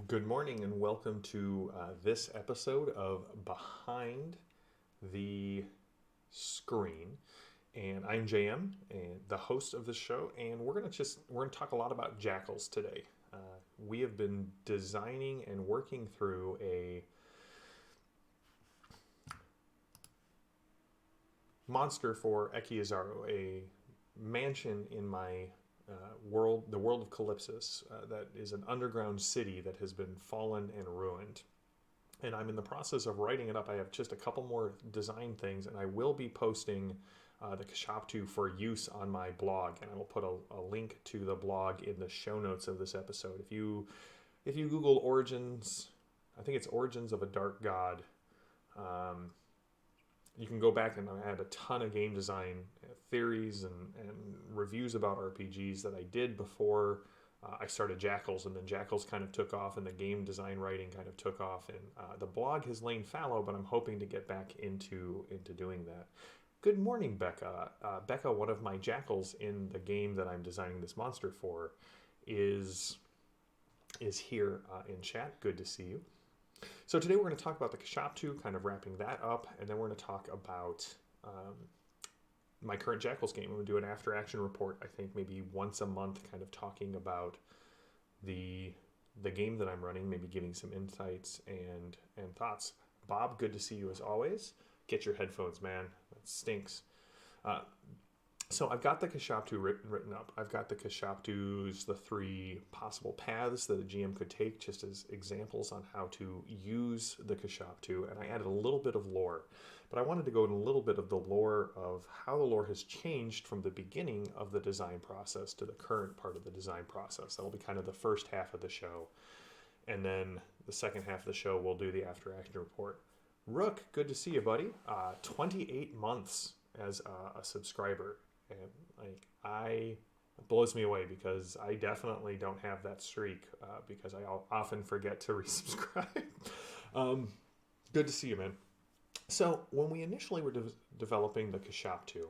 Good morning and welcome to this episode of Behind the Screen. And I'm JM, and the host of this show, and we're gonna talk a lot about jackals today. We have been designing and working through a monster for Ekiazaru, a mansion in my world, the world of Calypsis, that is an underground city that has been fallen and ruined. And I'm in the process of writing it up. I have just a couple more design things, and I will be posting the Kashshaptu for use on my blog, and I will put a link to the blog in the show notes of this episode. If you Google origins, I think it's origins of a dark god. You can go back and I had a ton of game design theories and reviews about RPGs that I did before I started Jackals, and then Jackals kind of took off, and the game design writing kind of took off, and the blog has lain fallow, but I'm hoping to get back into doing that. Good morning, Becca. Becca, one of my Jackals in the game that I'm designing this monster for, is here in chat. Good to see you. So today we're going to talk about the Kashshaptu, kind of wrapping that up, and then we're going to talk about my current Jackals game. I'm going to do an after-action report, I think maybe once a month, kind of talking about the game that I'm running, maybe giving some insights and thoughts. Bob, good to see you as always. Get your headphones, man. That stinks. So I've got the Kashshaptu written up. I've got the Kashshaptus, the three possible paths that a GM could take, just as examples on how to use the Kashshaptu, and I added a little bit of lore. But I wanted to go in a little bit of the lore of how the lore has changed from the beginning of the design process to the current part of the design process. That'll be kind of the first half of the show. And then the second half of the show, we'll do the after-action report. Rook, good to see you, buddy. 28 months as a subscriber. And it blows me away because I definitely don't have that streak because I often forget to resubscribe. Good to see you, man. So when we initially were developing the Kashshaptu,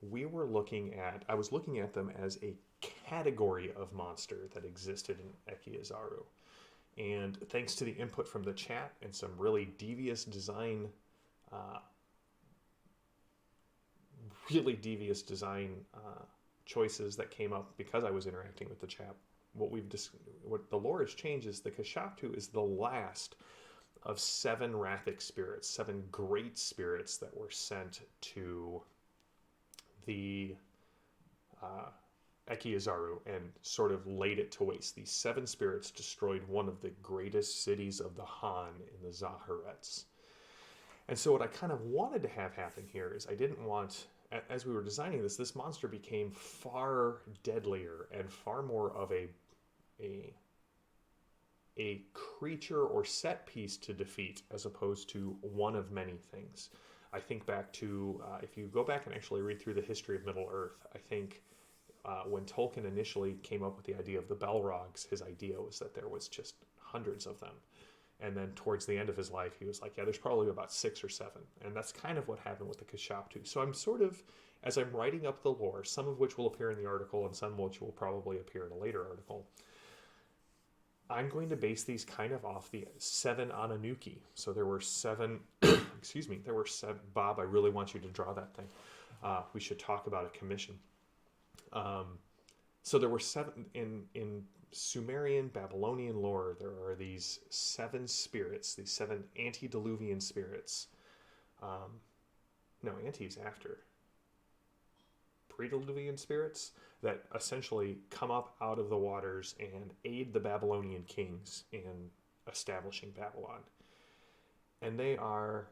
I was looking at them as a category of monster that existed in Ekiazaru. And thanks to the input from the chat and some really devious design choices that came up because I was interacting with the chat. What the lore has changed is the Kashshaptu is the last of 7 Rathic spirits, 7 great spirits that were sent to the Ekiazaru and sort of laid it to waste. These 7 spirits destroyed one of the greatest cities of the Han in the Zaharets. And so what I kind of wanted to have happen here is I didn't want, as we were designing this monster became far deadlier and far more of a creature or set piece to defeat as opposed to one of many things. I think back to, if you go back and actually read through the history of Middle-earth, I think when Tolkien initially came up with the idea of the Balrogs, his idea was that there was just hundreds of them. And then towards the end of his life, he was like, yeah, there's probably about 6 or 7. And that's kind of what happened with the Kashshaptu. So I'm sort of, as I'm writing up the lore, some of which will appear in the article and some of which will probably appear in a later article, I'm going to base these kind of off the 7 Ananuki. So there were 7, excuse me, there were 7, Bob, I really want you to draw that thing. We should talk about a commission. So there were 7 in Sumerian, Babylonian lore. There are these 7 spirits, these 7 antediluvian spirits. No, anti is after. Pre-diluvian spirits that essentially come up out of the waters and aid the Babylonian kings in establishing Babylon. And they are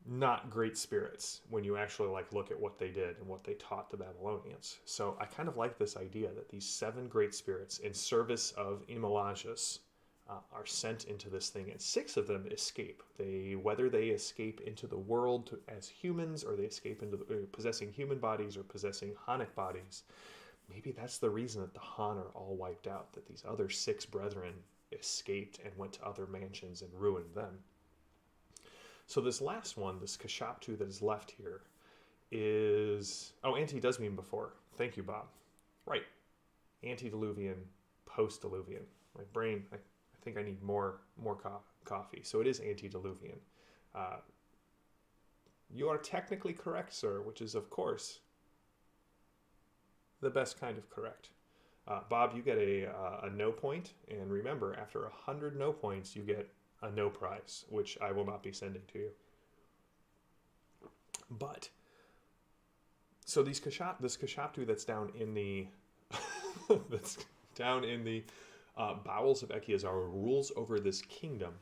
not great spirits when you actually look at what they did and what they taught the Babylonians. So I kind of like this idea that these 7 great spirits in service of Imalajas are sent into this thing, and 6 of them escape. Whether they escape into the world as humans, or they escape into possessing human bodies or possessing Hanic bodies, maybe that's the reason that the Han are all wiped out, that these other 6 brethren escaped and went to other mansions and ruined them. So this last one, this Kashshaptu that is left here, is... Oh, anti does mean before. Thank you, Bob. Right. Antediluvian, post-diluvian. My brain, I think I need more coffee. So it is antediluvian. You are technically correct, sir, which is, of course, the best kind of correct. Bob, you get a no point, and remember, after 100 no points, you get a no prize, which I will not be sending to you. But so this Kashshaptu that's down in the bowels of Ekiazara rules over this kingdom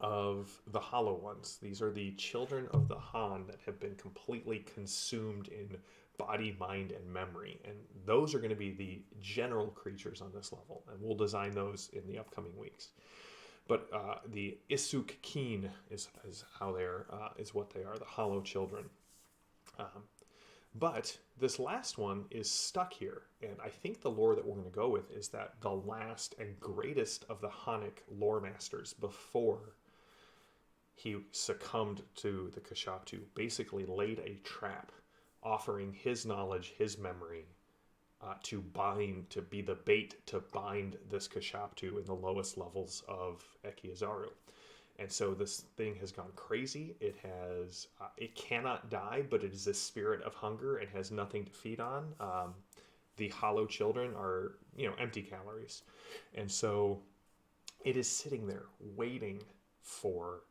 of the Hollow Ones. These are the children of the Han that have been completely consumed in body, mind, and memory. And those are going to be the general creatures on this level. And we'll design those in the upcoming weeks. But the Isuk Keen is how they're, is what they are, the Hollow Children. But this last one is stuck here. And I think the lore that we're going to go with is that the last and greatest of the Honic lore masters before he succumbed to the Kashshaptu basically laid a trap, offering his knowledge, his memory, to be the bait to bind this Kashshaptu in the lowest levels of Ekiazaru. And so this thing has gone crazy. It has, it cannot die, but it is a spirit of hunger and has nothing to feed on. The Hollow Children are, empty calories. And so it is sitting there waiting for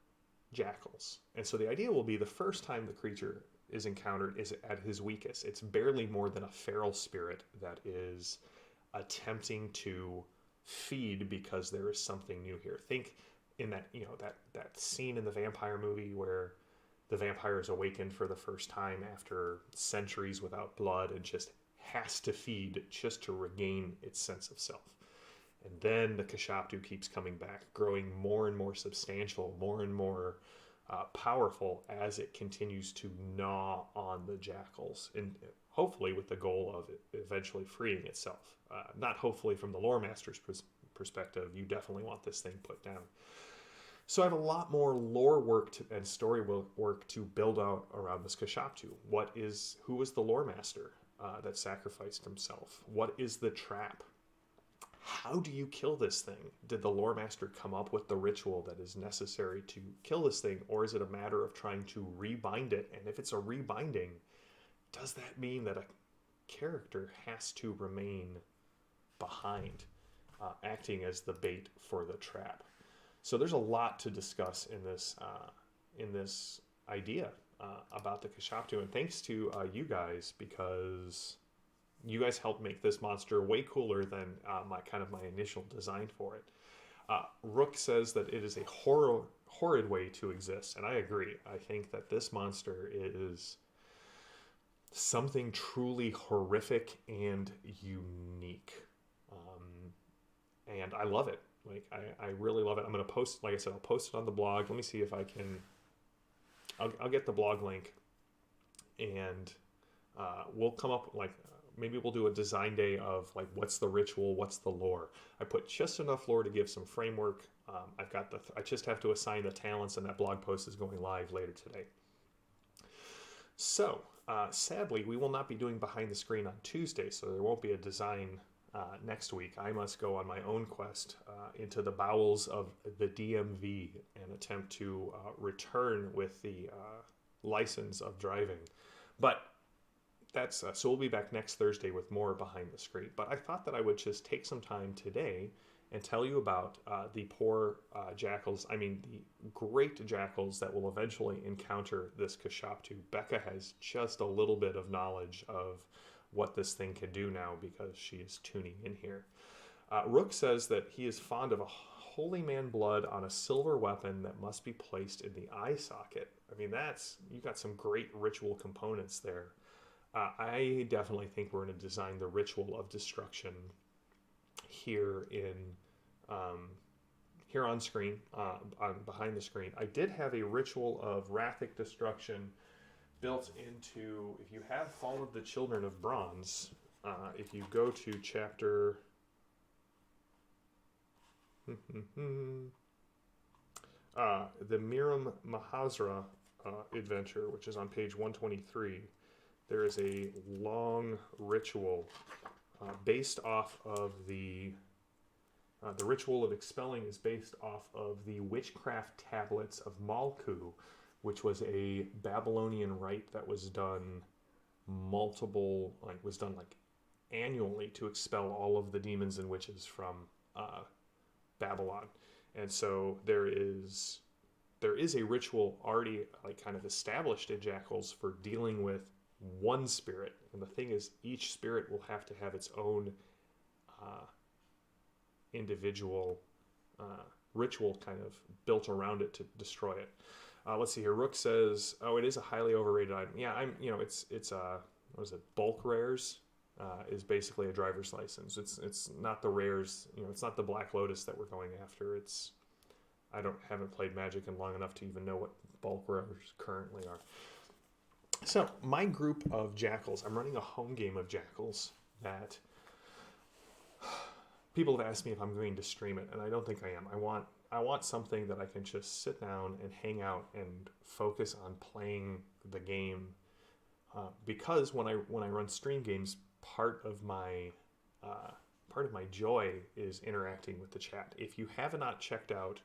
Jackals. And so the idea will be the first time the creature is encountered is at his weakest. It's barely more than a feral spirit that is attempting to feed because there is something new here. Think in that, that scene in the vampire movie where the vampire is awakened for the first time after centuries without blood and just has to feed just to regain its sense of self. And then the Kashshaptu keeps coming back, growing more and more substantial, more and more powerful as it continues to gnaw on the Jackals, and hopefully with the goal of it eventually freeing itself. Not hopefully from the lore master's perspective. You definitely want this thing put down. So I have a lot more lore work and story work to build out around this Kashshaptu. Who was the lore master that sacrificed himself? What is the trap? How do you kill this thing? Did the lore master come up with the ritual that is necessary to kill this thing, or is it a matter of trying to rebind it? And if it's a rebinding, does that mean that a character has to remain behind, acting as the bait for the trap? So there's a lot to discuss in this idea about the Kashshaptu, and thanks to you guys, because you guys helped make this monster way cooler than my initial design for it. Rook says that it is a horrid way to exist, and I agree. I think that this monster is something truly horrific and unique, and I love it. I really love it. I'm gonna post, like I said, I'll post it on the blog. Let me see if I can. I'll get the blog link, and we'll come up maybe we'll do a design day of what's the ritual, what's the lore. I put just enough lore to give some framework. I just have to assign the talents, and that blog post is going live later today. So sadly, we will not be doing behind the screen on Tuesday, so there won't be a design next week. I must go on my own quest into the bowels of the DMV and attempt to return with the license of driving. But that's so we'll be back next Thursday with more behind the screen. But I thought that I would just take some time today and tell you about the poor jackals. I mean, the great jackals that will eventually encounter this Kashshaptu. Becca has just a little bit of knowledge of what this thing can do now because she is tuning in here. Rook says that he is fond of a holy man blood on a silver weapon that must be placed in the eye socket. I mean, you got some great ritual components there. I definitely think we're going to design the ritual of destruction here here on screen, behind the screen. I did have a ritual of Rathic destruction built into, if you have Fall of the Children of Bronze, if you go to chapter the Miram Mahasra adventure, which is on page 123, there is a long ritual based off of the The ritual of expelling is based off of the witchcraft tablets of Malku, which was a Babylonian rite that was done like annually to expel all of the demons and witches from Babylon. And so there is a ritual already like kind of established in Jackals for dealing with one spirit. And the thing is, each spirit will have to have its own individual ritual kind of built around it to destroy it. Let's see here. Rook says, "Oh, it is a highly overrated item." Yeah, it's what is it? Bulk rares is basically a driver's license. It's not the rares. It's not the Black Lotus that we're going after. I haven't played Magic in long enough to even know what bulk rares currently are. So my group of Jackals, I'm running a home game of Jackals that people have asked me if I'm going to stream it, and I don't think I am. I want something that I can just sit down and hang out and focus on playing the game, because when I run stream games, part of my joy is interacting with the chat. If you have not checked out,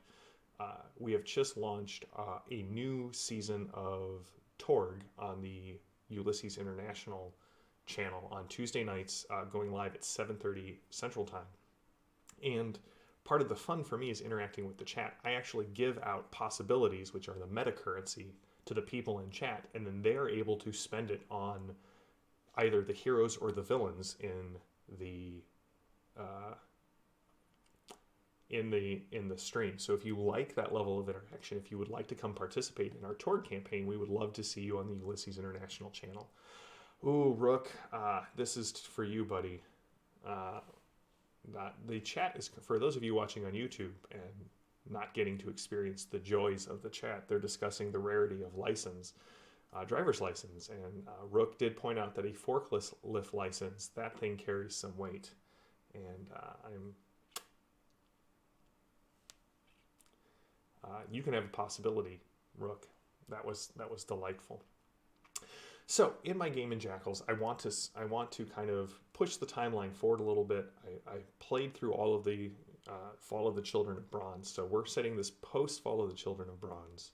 we have just launched a new season of Torg on the Ulysses International channel on Tuesday nights, going live at 7:30 Central Time. And part of the fun for me is interacting with the chat. I actually give out possibilities, which are the meta currency, to the people in chat, and then they're able to spend it on either the heroes or the villains in the stream. So if you like that level of interaction, if you would like to come participate in our Torg campaign, we would love to see you on the Ulysses International channel. Ooh, Rook, this is for you, buddy. The chat is, for those of you watching on YouTube and not getting to experience the joys of the chat, they're discussing the rarity of driver's license, and Rook did point out that a forklift license, that thing carries some weight, and you can have a possibility, Rook. That was delightful. So in my game in Jackals, I want to kind of push the timeline forward a little bit. I played through all of the Fall of the Children of Bronze, so we're setting this post Fall of the Children of Bronze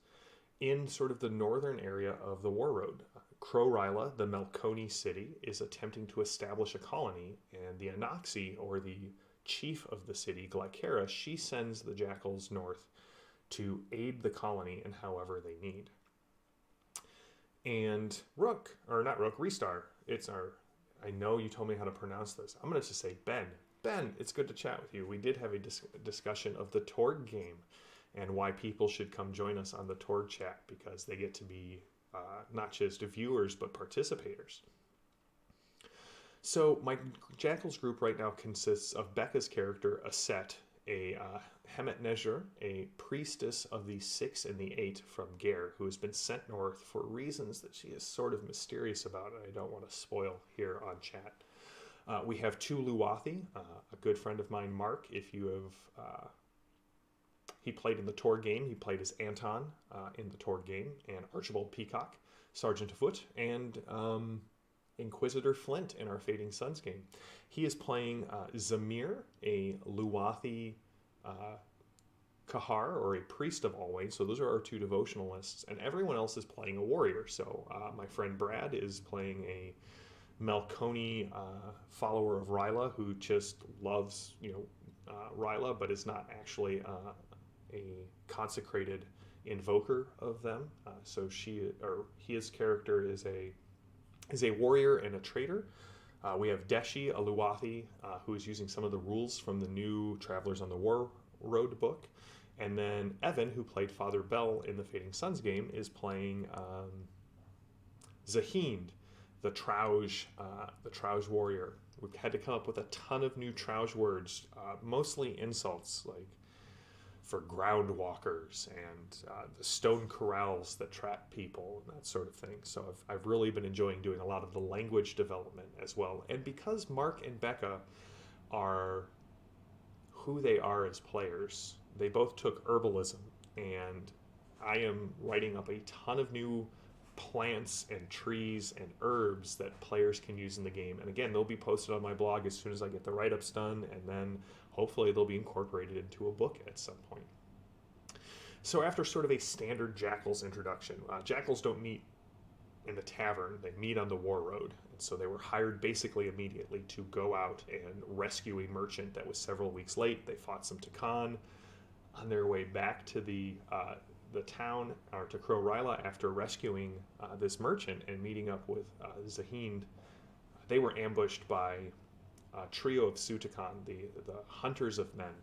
in sort of the northern area of the War Road. Crow-Ryla, the Melkoni city, is attempting to establish a colony, and the Anoxi, or the chief of the city, Glycera, she sends the Jackals north to aid the colony in however they need. And Restar, I know you told me how to pronounce this. I'm going to just say Ben. Ben, it's good to chat with you. We did have a discussion of the Torg game and why people should come join us on the Torg chat, because they get to be not just viewers, but participators. So my Jackals group right now consists of Becca's character, Aset, a Hemet Nezher, a priestess of the 6 and the 8 from Gare, who has been sent north for reasons that she is sort of mysterious about, and I don't want to spoil here on chat. We have 2 Luwathi, a good friend of mine, Mark. If you have, he played in the Torg game. He played as Anton in the Torg game, and Archibald Peacock, Sergeant of Foot, and Inquisitor Flint in our Fading Suns game. He is playing Zamir, a Luwathi Kahar, or a priest of Always. So those are our 2 devotionalists, and everyone else is playing a warrior. So my friend Brad is playing a Melkoni follower of Ryla, who just loves Ryla, but is not actually a consecrated invoker of them. So his character is a warrior and a trader. We have Deshi, a Luwathi, who is using some of the rules from the new Travelers on the War Road book. And then Evan, who played Father Bell in the Fading Suns game, is playing Zahind, the Trouge warrior. We've had to come up with a ton of new Trouge words, mostly insults, like for ground walkers and the stone corrals that trap people and that sort of thing. So I've really been enjoying doing a lot of the language development as well. And because Mark and Becca are who they are as players, they both took herbalism, and I am writing up a ton of new plants and trees and herbs that players can use in the game. And again, they'll be posted on my blog as soon as I get the write-ups done, and then hopefully they'll be incorporated into a book at some point. So after sort of a standard Jackals introduction, Jackals don't meet in the tavern, they meet on the war road. And so they were hired basically immediately to go out and rescue a merchant that was several weeks late. They fought some Takan. On their way back to the town, or to Crow Ryla, after rescuing this merchant and meeting up with Zahind, they were ambushed by a trio of Sutakan, the hunters of men.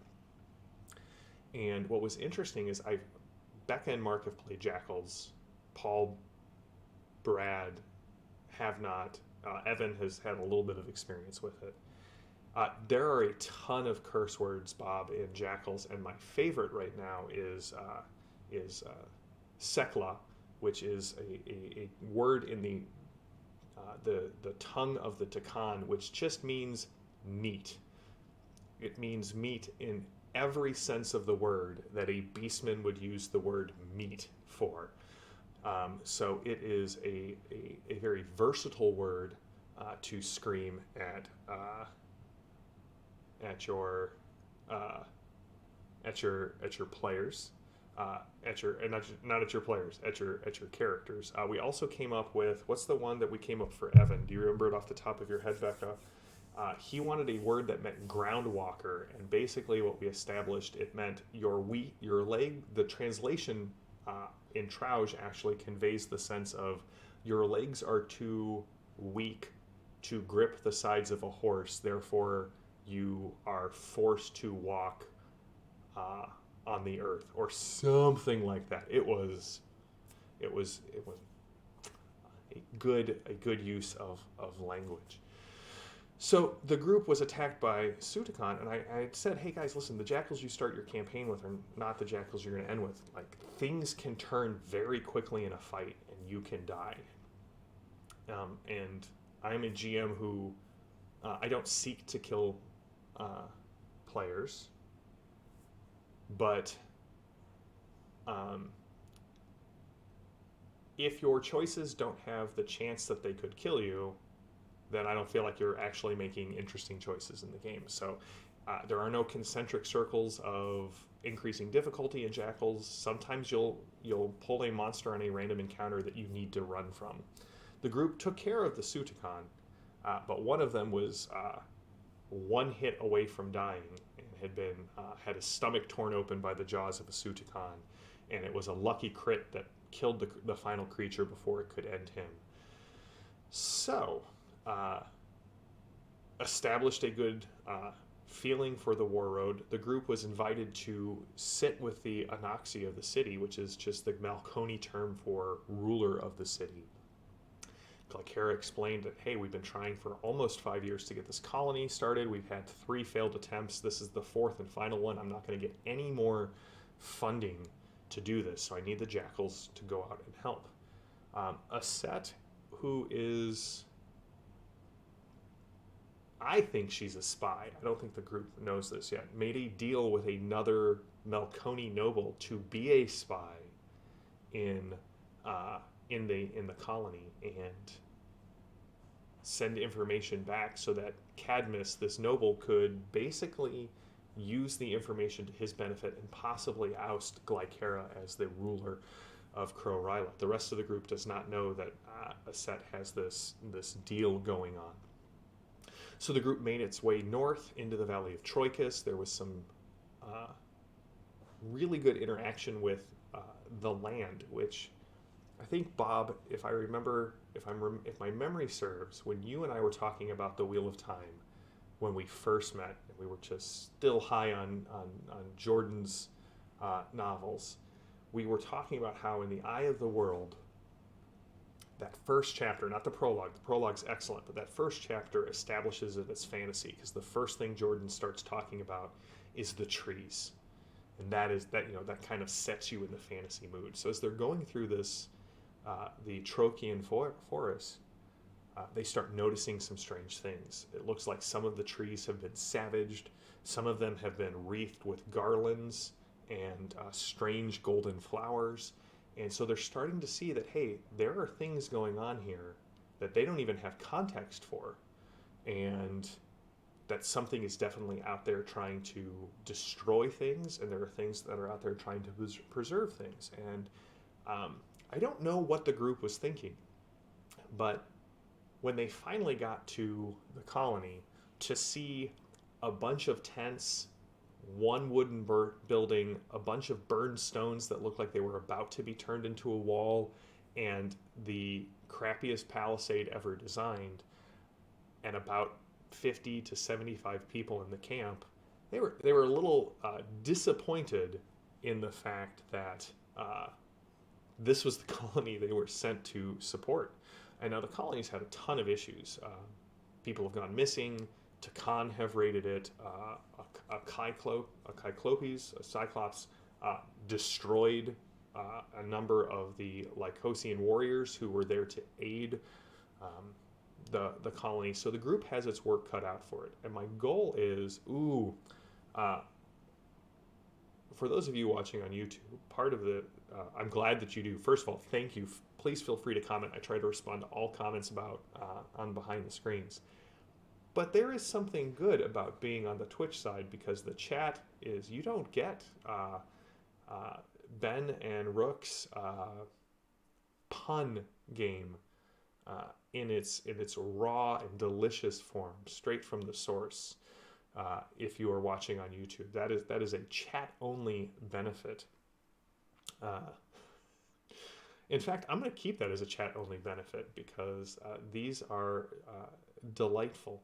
And what was interesting is Becca and Mark have played Jackals. Paul, Brad have not. Evan has had a little bit of experience with it. There are a ton of curse words, Bob, in Jackals, and my favorite right now is Sekla, which is a word in the tongue of the Takan, which just means meat. It means meat in every sense of the word that a beastman would use the word meat for. So it is a very versatile word to scream at your players, not at your players, at your characters. We also came up with, what's the one that we came up for Evan? Do you remember it off the top of your head, Becca? He wanted a word that meant ground walker, and basically what we established, it meant your leg. The translation in Trouge actually conveys the sense of your legs are too weak to grip the sides of a horse, therefore you are forced to walk on the earth, or something like that. It was a good use of language. So the group was attacked by Sutakan, and I said, hey guys, listen, the Jackals you start your campaign with are not the Jackals you're going to end with. Like, things can turn very quickly in a fight, and you can die. And I'm a GM who, I don't seek to kill players, but if your choices don't have the chance that they could kill you, then I don't feel like you're actually making interesting choices in the game. So there are no concentric circles of increasing difficulty in Jackals. Sometimes you'll pull a monster on a random encounter that you need to run from. The group took care of the Sutakan, but one of them was one hit away from dying and had his stomach torn open by the jaws of a Sutakan, and it was a lucky crit that killed the final creature before it could end him. So, established a good feeling for the war road. The group was invited to sit with the Anoxi of the city, which is just the Malconi term for ruler of the city. Glycera explained that, hey, we've been trying for almost 5 years to get this colony started. We've had 3 failed attempts. This is the 4th and final one. I'm not going to get any more funding to do this, so I need the Jackals to go out and help. Aset, who is... I think she's a spy. I don't think the group knows this yet. Made a deal with another Malconi noble to be a spy in the colony and send information back so that Cadmus, this noble, could basically use the information to his benefit and possibly oust Glycera as the ruler of Crow Ryla. The rest of the group does not know that Aset has this deal going on. So the group made its way north into the Valley of Troicus. There was some really good interaction with the land, which I think, Bob, if my memory serves, when you and I were talking about the Wheel of Time when we first met, and we were just still high on Jordan's novels, we were talking about how in the Eye of the World, that first chapter, not the prologue's excellent, but that first chapter establishes it as fantasy, because the first thing Jordan starts talking about is the trees. And that kind of sets you in the fantasy mood. So as they're going through this, the Trochian forest, they start noticing some strange things. It looks like some of the trees have been savaged. Some of them have been wreathed with garlands and strange golden flowers. And so they're starting to see that, hey, there are things going on here that they don't even have context for. And that something is definitely out there trying to destroy things, and there are things that are out there trying to preserve things. And I don't know what the group was thinking, but when they finally got to the colony, to see a bunch of tents, one wooden building, a bunch of burned stones that looked like they were about to be turned into a wall, and the crappiest palisade ever designed, and about 50 to 75 people in the camp, they were a little disappointed in the fact that this was the colony they were sent to support. And now the colony's had a ton of issues. People have gone missing. Takan have raided it. A Cyclops, destroyed a number of the Lycosian warriors who were there to aid the colony. So the group has its work cut out for it. And my goal is, for those of you watching on YouTube, part of the, I'm glad that you do. First of all, thank you. Please feel free to comment. I try to respond to all comments about on Behind the Screens. But there is something good about being on the Twitch side, because the chat is, you don't get Ben and Rook's pun game in its raw and delicious form, straight from the source. If you are watching on YouTube, that is a chat only benefit. In fact, I'm going to keep that as a chat only benefit, because these are delightful.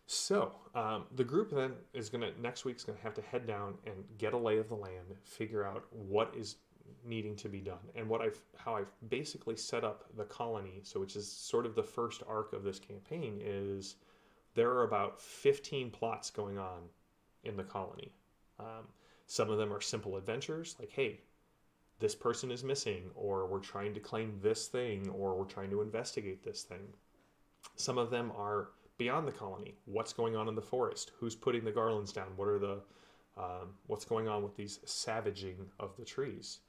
So the group then is next week's going to have to head down and get a lay of the land, figure out what is needing to be done. And how I've basically set up the colony, so which is sort of the first arc of this campaign, is there are about 15 plots going on in the colony. Some of them are simple adventures, like, hey, this person is missing, or we're trying to claim this thing, or we're trying to investigate this thing. Some of them are beyond the colony. What's going on in the forest? Who's putting the garlands down? What's going on with these savaging of the trees?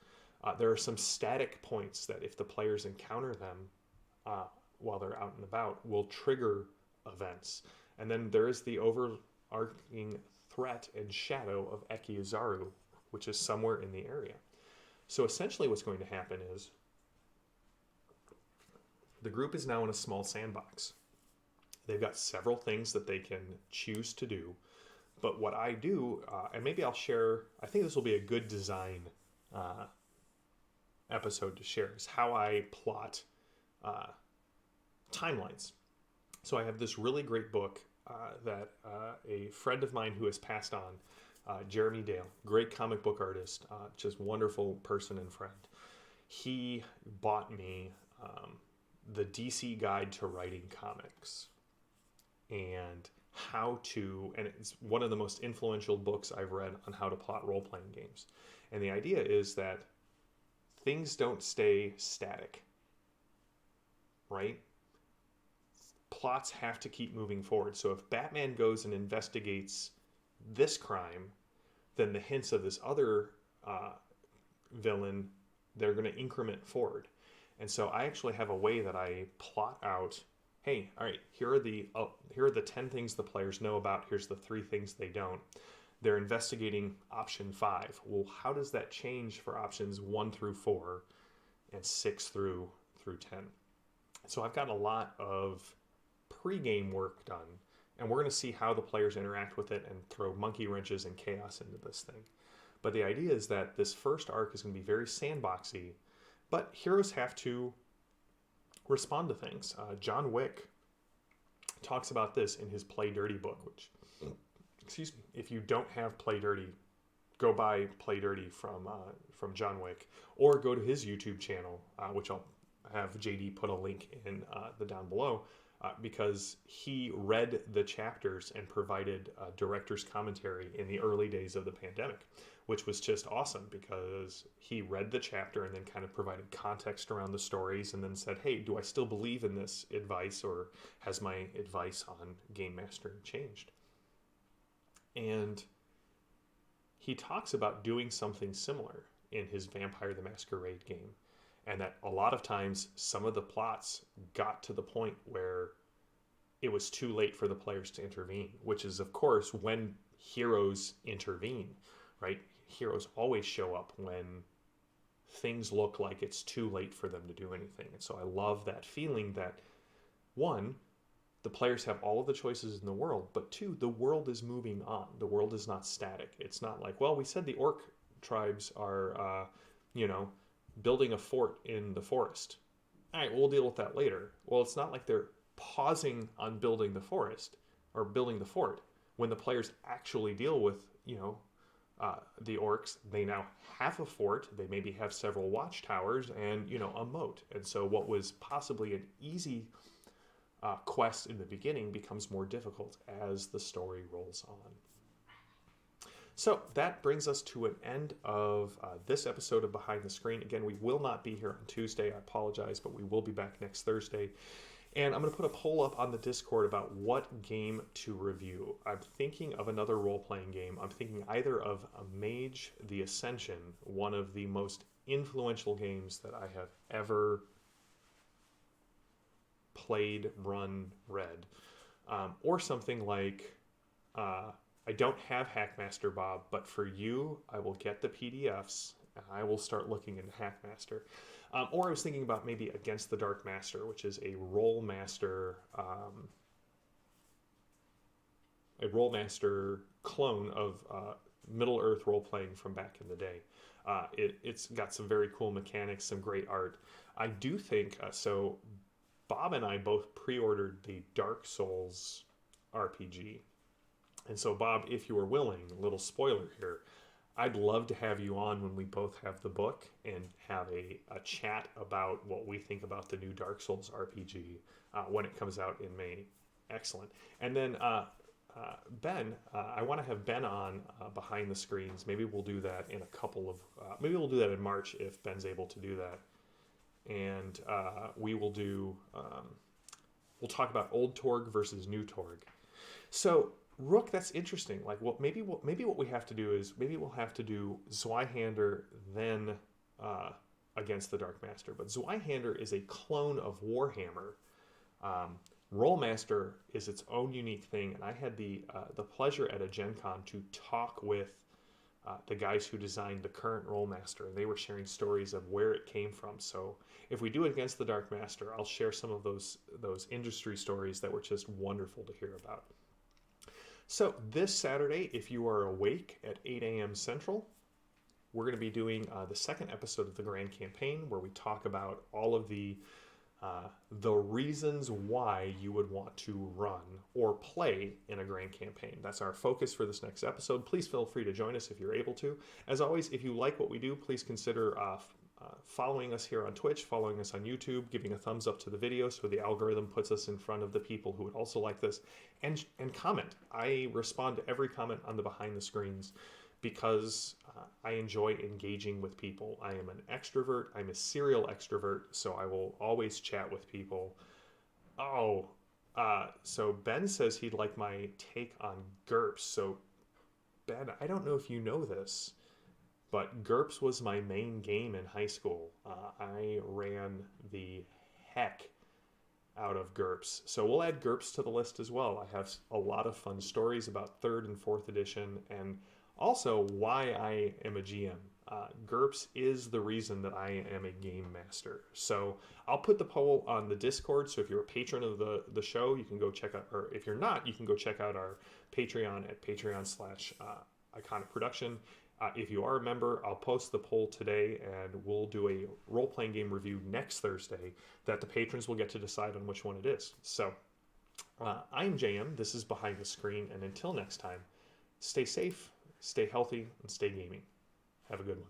There are some static points that if the players encounter them while they're out and about will trigger events. And then there is the overarching threat and shadow of Ekiazaru, which is somewhere in the area. So essentially what's going to happen is the group is now in a small sandbox. They've got several things that they can choose to do. But what I do, and maybe I'll share, I think this will be a good design episode to share, is how I plot timelines. So I have this really great book that a friend of mine who has passed on, Jeremy Dale, great comic book artist, just wonderful person and friend. He bought me the DC Guide to Writing Comics, and it's one of the most influential books I've read on how to plot role-playing games. And the idea is that things don't stay static, right? Plots have to keep moving forward. So if Batman goes and investigates this crime, then the hints of this other villain, they're going to increment forward. And so I actually have a way that I plot out, hey, all right, here are the 10 things the players know about. Here's the 3 things they don't. They're investigating option 5. Well, how does that change for options 1 through 4 and 6 through 10? So I've got a lot of pre-game work done, and we're going to see how the players interact with it and throw monkey wrenches and chaos into this thing. But the idea is that this first arc is going to be very sandboxy, but heroes have to respond to things. John Wick talks about this in his Play Dirty book, which, excuse me, if you don't have Play Dirty, go buy Play Dirty from John Wick, or go to his YouTube channel, which I'll have JD put a link in the down below, because he read the chapters and provided director's commentary in the early days of the pandemic, which was just awesome, because he read the chapter and then kind of provided context around the stories and then said, hey, do I still believe in this advice, or has my advice on game mastering changed? And he talks about doing something similar. in his Vampire the Masquerade game. And that a lot of times some of the plots got to the point where it was too late for the players to intervene, which is, of course, when heroes intervene, right? Heroes always show up when things look like it's too late for them to do anything. And so I love that feeling that, one, the players have all of the choices in the world, but two, the world is moving on. The world is not static. It's not like, well, we said the orc tribes are, building a fort in the forest. All right, we'll deal with that later. Well, it's not like they're pausing on building the forest or building the fort. When the players actually deal with, the orcs, they now have a fort. They maybe have several watchtowers and, a moat. And so what was possibly an easy quest in the beginning becomes more difficult as the story rolls on. So that brings us to an end of this episode of Behind the Screen. Again, we will not be here on Tuesday. I apologize, but we will be back next Thursday. And I'm going to put a poll up on the Discord about what game to review. I'm thinking of another role-playing game. I'm thinking either of Mage the Ascension, one of the most influential games that I have ever played, run, read, or something like, I don't have Hackmaster, Bob, but for you, I will get the PDFs and I will start looking into Hackmaster. Or I was thinking about maybe Against the Dark Master, which is a role master clone of Middle-earth role-playing from back in the day. It's got some very cool mechanics, some great art. I do think, so Bob and I both pre-ordered the Dark Souls RPG. And so, Bob, if you are willing, a little spoiler here, I'd love to have you on when we both have the book and have a chat about what we think about the new Dark Souls RPG when it comes out in May. Excellent. And then Ben, I want to have Ben on Behind the Screens. Maybe we'll do that in a couple of, maybe we'll do that in March if Ben's able to do that. And we will do, we'll talk about Old Torg versus New Torg. So, Rook, that's interesting. Like, well, maybe what we have to do is maybe we'll have to do Zweihander then Against the Dark Master. But Zweihander is a clone of Warhammer. Rolemaster is its own unique thing, and I had the pleasure at a Gen Con to talk with the guys who designed the current Rolemaster, and they were sharing stories of where it came from. So if we do it Against the Dark Master, I'll share some of those industry stories that were just wonderful to hear about. So this Saturday, if you are awake at 8 a.m. Central, we're going to be doing the second episode of the Grand Campaign, where we talk about all of the reasons why you would want to run or play in a Grand Campaign. That's our focus for this next episode. Please feel free to join us if you're able to. As always, if you like what we do, please consider following us here on Twitch, following us on YouTube, giving a thumbs up to the video so the algorithm puts us in front of the people who would also like this, and comment. I respond to every comment on the Behind the Screens because I enjoy engaging with people. I am an extrovert. I'm a serial extrovert, so I will always chat with people. So Ben says he'd like my take on GURPS. So Ben, I don't know if you know this, but GURPS was my main game in high school. I ran the heck out of GURPS. So we'll add GURPS to the list as well. I have a lot of fun stories about 3rd and 4th edition, and also why I am a GM. GURPS is the reason that I am a game master. So I'll put the poll on the Discord. So if you're a patron of the show, you can go check out, or if you're not, you can go check out our Patreon at patreon.com/Iconic Production. If you are a member, I'll post the poll today, and we'll do a role-playing game review next Thursday that the patrons will get to decide on which one it is. So I'm JM. This is Behind the Screen, and until next time, stay safe, stay healthy, and stay gaming. Have a good one.